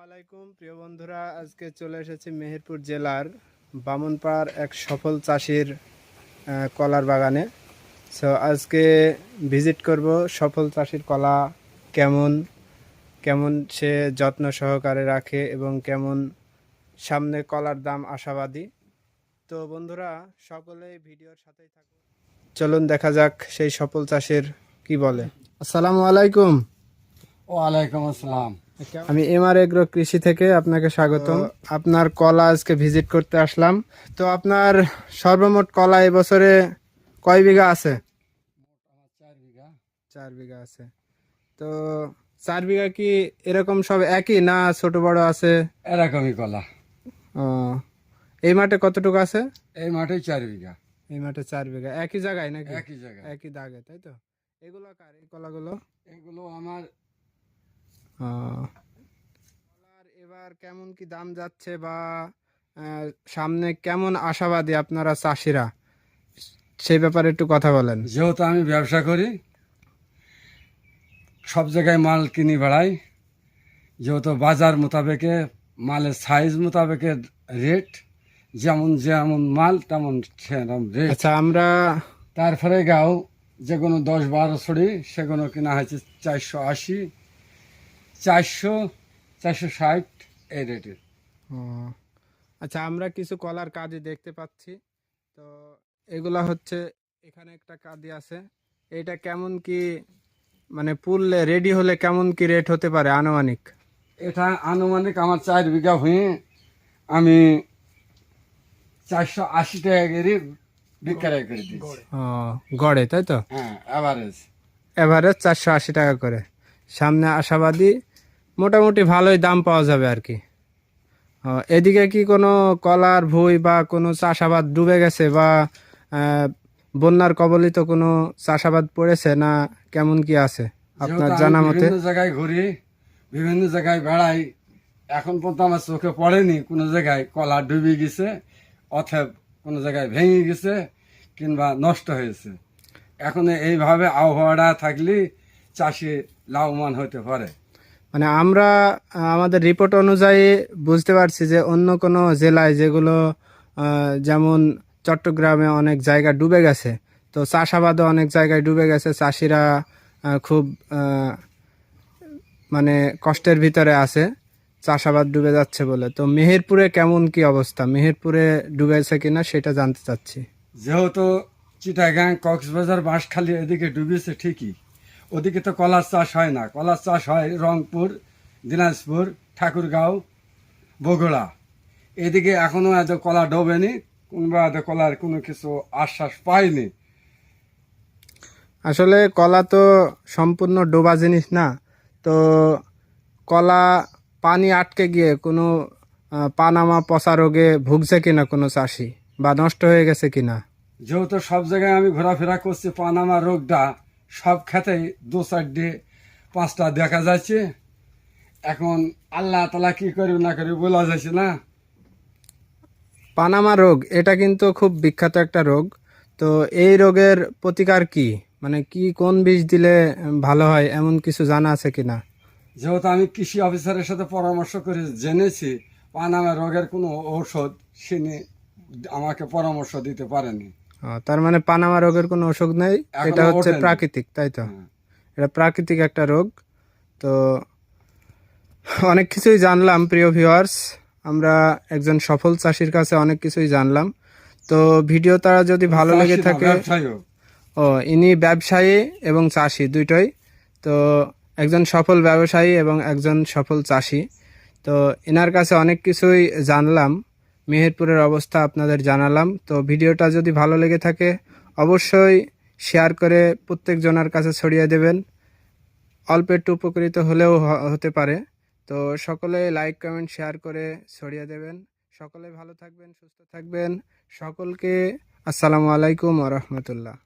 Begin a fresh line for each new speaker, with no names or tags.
আলাইকুম প্রিয় বন্ধুরা, আজকে চলে এসেছি মেহেরপুর জেলার বামনপাড়ার এক সফল চাষির কলার বাগানে। সো আজকে ভিজিট করব সফল চাষির কলা কেমন কেমন সে যত্ন সহকারে রাখে এবং কেমন সামনে কলার দাম আশাবাদী। তো বন্ধুরা সকলেই ভিডিওর সাথেই থাকুন, চলুন দেখা যাক সেই সফল চাষির কি বলে। আসসালামু আলাইকুম।
ওয়ালাইকুম আসসালাম।
আমি এমআর এগ্রো কৃষি থেকে আপনাকে স্বাগতম। আপনার কলা আজকে ভিজিট করতে আসলাম। তো আপনার সর্বমোট কলা এবছরে কয় বিঘা আছে?
4 বিঘা।
4 বিঘা আছে। তো 4 বিঘা কি এরকম সব একই না ছোট বড় আছে?
এরকমই কলা।
ও, এই মাঠে কতটুকু আছে?
এই মাঠে 4 বিঘা।
এই মাঠে 4 বিঘা একই জায়গায় নাকি?
একই জায়গায়।
একই দাগে, তাই তো? এগুলো কার, এই কলাগুলো?
এগুলো আমার।
কলার এবার কেমন কি দাম যাচ্ছে বা সামনে কেমন আশাবাদী আপনারা চাষিরা, সেই ব্যাপারে একটু কথা বলেন।
যেহেতু আমি ব্যবসা করি, সব জায়গায় মাল কিনি বেড়াই, যেহেতু বাজার মোতাবেকে মালের সাইজ মোতাবেকে রেট, যেমন যেমন মাল তেমন সেরকম রেট।
আচ্ছা, আমরা
তারপরে গাও যেগুলো 10-12 ছড়ি সেগুলো কিনা হয়েছে 480, 400, 460 এই রেটের।
ও, আচ্ছা, আমরা কিছু কলার কাজই দেখতে পাচ্ছি। তো এগুলা হচ্ছে, এখানে একটা কাদি আছে, এটা কেমন কি মানে পুরলে রেডি হলে কেমন কি রেট হতে পারে আনুমানিক?
এটা আনুমানিক আমার 4 বিঘা হয়ে আমি 480 টাকা করে বিক্রয় করে দিচ্ছি।
ও, গড়ে, তাই তো?
হ্যাঁ, অ্যাভারেজ।
এভারেজ 480 টাকা করে। সামনে আশাবাদী মোটামুটি ভালোই দাম পাওয়া যাবে আর কি। এদিকে কি কোনো কলার ভুঁই বা কোনো চাষাবাদ ডুবে গেছে বা বন্যার কবলিত কোনো চাষাবাদ পড়েছে না কেমন কি আছে আপনার
যেহেতু
জানা
আমি
মতে?
বিভিন্ন জায়গায় ঘুরি, বিভিন্ন জায়গায় বেড়াই, এখন পর্যন্ত আমার চোখে পড়েনি কোনো জায়গায় কলা ডুবে গেছে অথবা কোনো জায়গায় ভেঙে গেছে কিংবা নষ্ট হয়েছে। এখন এইভাবে আবহাওয়াটা থাকলে চাষি লাভবান হতে পারে।
মানে আমরা আমাদের রিপোর্ট অনুযায়ী বুঝতে পারছি যে অন্য কোনো জেলায় যেগুলো যেমন চট্টগ্রামে অনেক জায়গা ডুবে গেছে, তো চাষাবাদও অনেক জায়গায় ডুবে গেছে, চাষিরা খুব মানে কষ্টের ভিতরে আছে চাষাবাদ ডুবে যাচ্ছে বলে। তো মেহেরপুরে কেমন কি অবস্থা, মেহেরপুরে ডুবেছে কিনা সেটা জানতে চাচ্ছি।
যেহেতু চিটাগাং, কক্সবাজার, বাঁশখালী এদিকে ডুবেছে ঠিকই, ওদিকে তো কলার চাষ হয় না। কলার চাষ হয় রংপুর, দিনাজপুর, ঠাকুরগাঁও, বগুড়া। এদিকে এখনো এত কলা ডোবেনি, কিংবা এত কলার কোনো কিছু আশ্বাস পাইনি।
আসলে কলা তো সম্পূর্ণ ডোবা জিনিস না। তো কলা পানি আটকে গিয়ে কোনো পানামা পচা রোগে ভুগছে কিনা কোনো চাষি, বা নষ্ট হয়ে গেছে কিনা?
যেহেতু সব জায়গায় আমি ঘোরাফেরা করছি, পানামা রোগটা সব ক্ষেতেই 2-4-5টা দেখা যাচ্ছে। এখন আল্লাহ তালা কি করবে না করবে বলা যাচ্ছে না।
পানামা রোগ এটা কিন্তু খুব বিখ্যাত একটা রোগ। তো এই রোগের প্রতিকার কি, মানে কি কোন বিষ দিলে ভালো হয় এমন কিছু জানা আছে কিনা?
যেহেতু আমি কৃষি অফিসারের সাথে পরামর্শ করে জেনেছি, পানামা রোগের কোনো ঔষধ তিনি আমাকে পরামর্শ দিতে পারেনি।
তার মানে পানামা রোগের কোনো ওষুধ নেই,
এখনো
এটা হচ্ছে
ওঠেনি।
প্রাকৃতিক, তাই তো?
হ্যাঁ।
এটা প্রাকৃতিক একটা রোগ। তো অনেক কিছুই জানলাম প্রিয় ভিউয়ার্স, আমরা একজন সফল চাষির কাছে অনেক কিছুই জানলাম। তো ভিডিওটা যদি ভালো লেগে
চাষি না,
থাকে,
ব্যবসায়ীও।
ও, ইনি ব্যবসায়ী এবং চাষি দুইটাই। তো একজন সফল ব্যবসায়ী এবং একজন সফল চাষি। তো এনার কাছে অনেক কিছুই জানলাম, মেহেরপুরের অবস্থা আপনাদের জানালাম। তো ভিডিওটা যদি ভালো লেগে থাকে অবশ্যই শেয়ার করে প্রত্যেক জনের কাছে ছড়িয়ে দেবেন, অল্প একটু উপকৃত হলেও হতে পারে। তো সকলে লাইক কমেন্ট শেয়ার করে ছড়িয়ে দেবেন। সকলে ভালো থাকবেন, সুস্থ থাকবেন। সকলকে আসসালামু আলাইকুম ওয়া রাহমাতুল্লাহ।